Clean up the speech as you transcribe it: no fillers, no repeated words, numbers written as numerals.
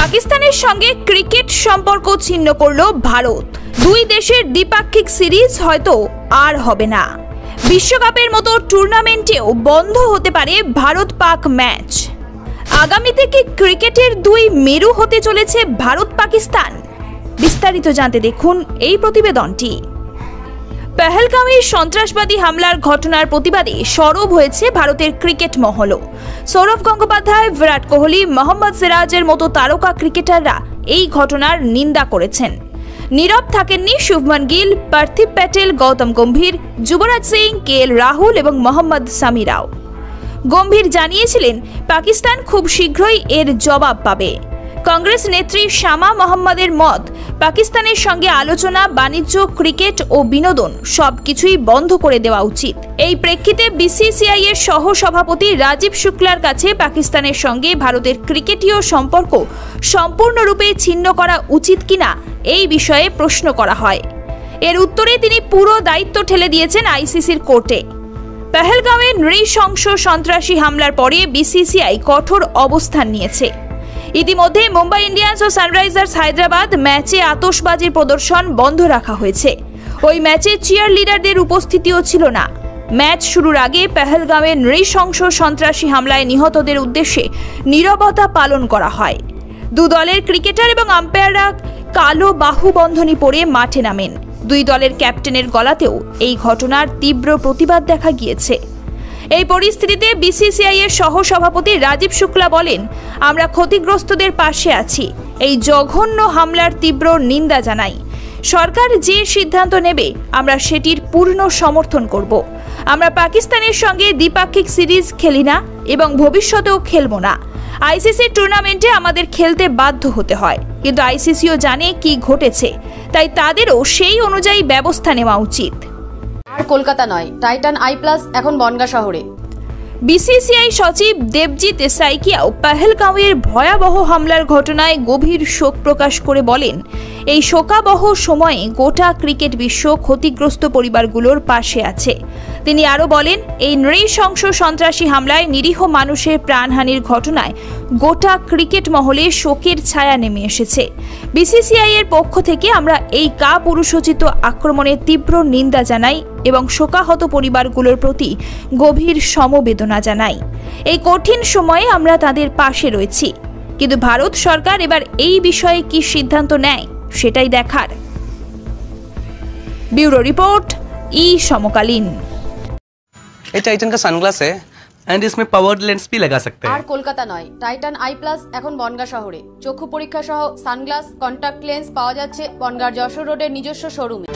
পাকিস্তানের সঙ্গে ক্রিকেট সম্পর্ক ছিন্ন করল ভারত। দুই দেশের দ্বিপাক্ষিক সিরিজ হয়তো আর হবে না। বিশ্বকাপের মতো টুর্নামেন্টেও বন্ধ হতে পারে ভারত পাক ম্যাচ। আগামীতে কি ক্রিকেটের দুই মেরু হতে চলেছে ভারত পাকিস্তান? বিস্তারিত জানতে দেখুন এই প্রতিবেদনটি। পেহেলগাঁওয়ে সন্ত্রাসবাদী হামলার ঘটনার প্রতিবাদে সরব হয়েছে ভারতের ক্রিকেট মহল। সৌরভ গঙ্গোপাধ্যায়, বিরাট কোহলি, মোহাম্মদ সিরাজের মতো তারকা ক্রিকেটাররা এই ঘটনার নিন্দা করেছেন। নীরব থাকেননি শুভমান গিল, পার্থিব প্যাটেল, গৌতম গম্ভীর, যুবরাজ সিং, কেএল রাহুল এবং মোহাম্মদ সামিরাও। গম্ভীর জানিয়েছিলেন পাকিস্তান খুব শীঘ্রই এর জবাব পাবে। কংগ্রেস নেত্রী শামা মোহাম্মদের মত, পাকিস্তানের সঙ্গে আলোচনা, বাণিজ্য, ক্রিকেট ও বিনোদন সবকিছুই বন্ধ করে দেওয়া উচিত। এই প্রেক্ষিতে বিসিসিআই এর সহ সভাপতি রাজীব শুক্লার কাছে পাকিস্তানের সঙ্গে ভারতের ক্রিকেটীয় সম্পর্ক সম্পূর্ণরূপে ছিন্ন করা উচিত কিনা এই বিষয়ে প্রশ্ন করা হয়। এর উত্তরে তিনি পুরো দায়িত্ব ঠেলে দিয়েছেন আইসিসির কোর্টে। পেহেলগাঁওয়ে নৃশংস সন্ত্রাসী হামলার পরে বিসিসিআই কঠোর অবস্থান নিয়েছে। ইতিমধ্যে মুম্বাই ইন্ডিয়ান্স ও সানরাইজার্স হায়দ্রাবাদ ম্যাচে আতশবাজির প্রদর্শন বন্ধ রাখা হয়েছে। ওই ম্যাচে চিয়ার লিডারদের উপস্থিতিও ছিল না। ম্যাচ শুরুর আগে পেহেলগাঁওয়ে নৃশংস সন্ত্রাসী হামলায় নিহতদের উদ্দেশ্যে নীরবতা পালন করা হয়। দু দলের ক্রিকেটার এবং আম্পায়াররা কালো বাহুবন্ধনী পরে মাঠে নামেন। দুই দলের ক্যাপ্টেনের গলাতেও এই ঘটনার তীব্র প্রতিবাদ দেখা গিয়েছে। এই পরিস্থিতিতে বিসিসিআই এর সহ সভাপতি রাজীব শুক্লা বলেন, আমরা ক্ষতিগ্রস্তদের পাশে আছি। এই জঘন্য হামলার তীব্র নিন্দা জানাই। সরকার যে সিদ্ধান্ত নেবে আমরা সেটির পূর্ণ সমর্থন করব। আমরা পাকিস্তানের সঙ্গে দ্বিপাক্ষিক সিরিজ খেলি না এবং ভবিষ্যতেও খেলব না। আইসিসি টুর্নামেন্টে আমাদের খেলতে বাধ্য হতে হয়, কিন্তু আইসিসিও জানে কি ঘটেছে, তাই তাদেরও সেই অনুযায়ী ব্যবস্থা নেওয়া উচিত। আর কলকাতা নয়, টাইটান আই প্লাস এখন বনগাঁ শহরে। বিসিসিআই সচিব দেবজিৎ সাইকিয়াও পেহেলগাঁওয়ের ভয়াবহ হামলার ঘটনায় গভীর শোক প্রকাশ করে বলেন, এই শোকাবহ সময়ে গোটা ক্রিকেট বিশ্ব ক্ষতিগ্রস্ত পরিবারগুলোর পাশে আছে। তিনি আরও বলেন, এই নৃশংস সন্ত্রাসী হামলায় নিরীহ মানুষের প্রাণহানির ঘটনায় গোটা ক্রিকেট মহলে শোকের ছায়া নেমে এসেছে। বিসিসিআই এর পক্ষ থেকে আমরা এই কাপুরুষোচিত আক্রমণের তীব্র নিন্দা জানাই এবং শোকাহত পরিবারগুলোর প্রতি গভীর সমবেদনা জানাই। এই কঠিন সময়ে আমরা তাদের পাশে রয়েছি, কিন্তু ভারত সরকার এবার এই বিষয়ে কি সিদ্ধান্ত নেয় সেটাই দেখার। ब्यूरो रिपोर्ट, ई समकालीन। ये टाइटन का सनग्लास है एंड इसमें पावर्ड लेंस भी लगा सकते हैं। আর কলকাতা নয়, টাইটান আই প্লাস এখন বনগাঁ শহরে। চক্ষু পরীক্ষা সহ সানগ্লাস, কন্টাক্ট লেন্স পাওয়া যাচ্ছে বনগাঁর যশোর রোডের নিজস্ব শোরুমে।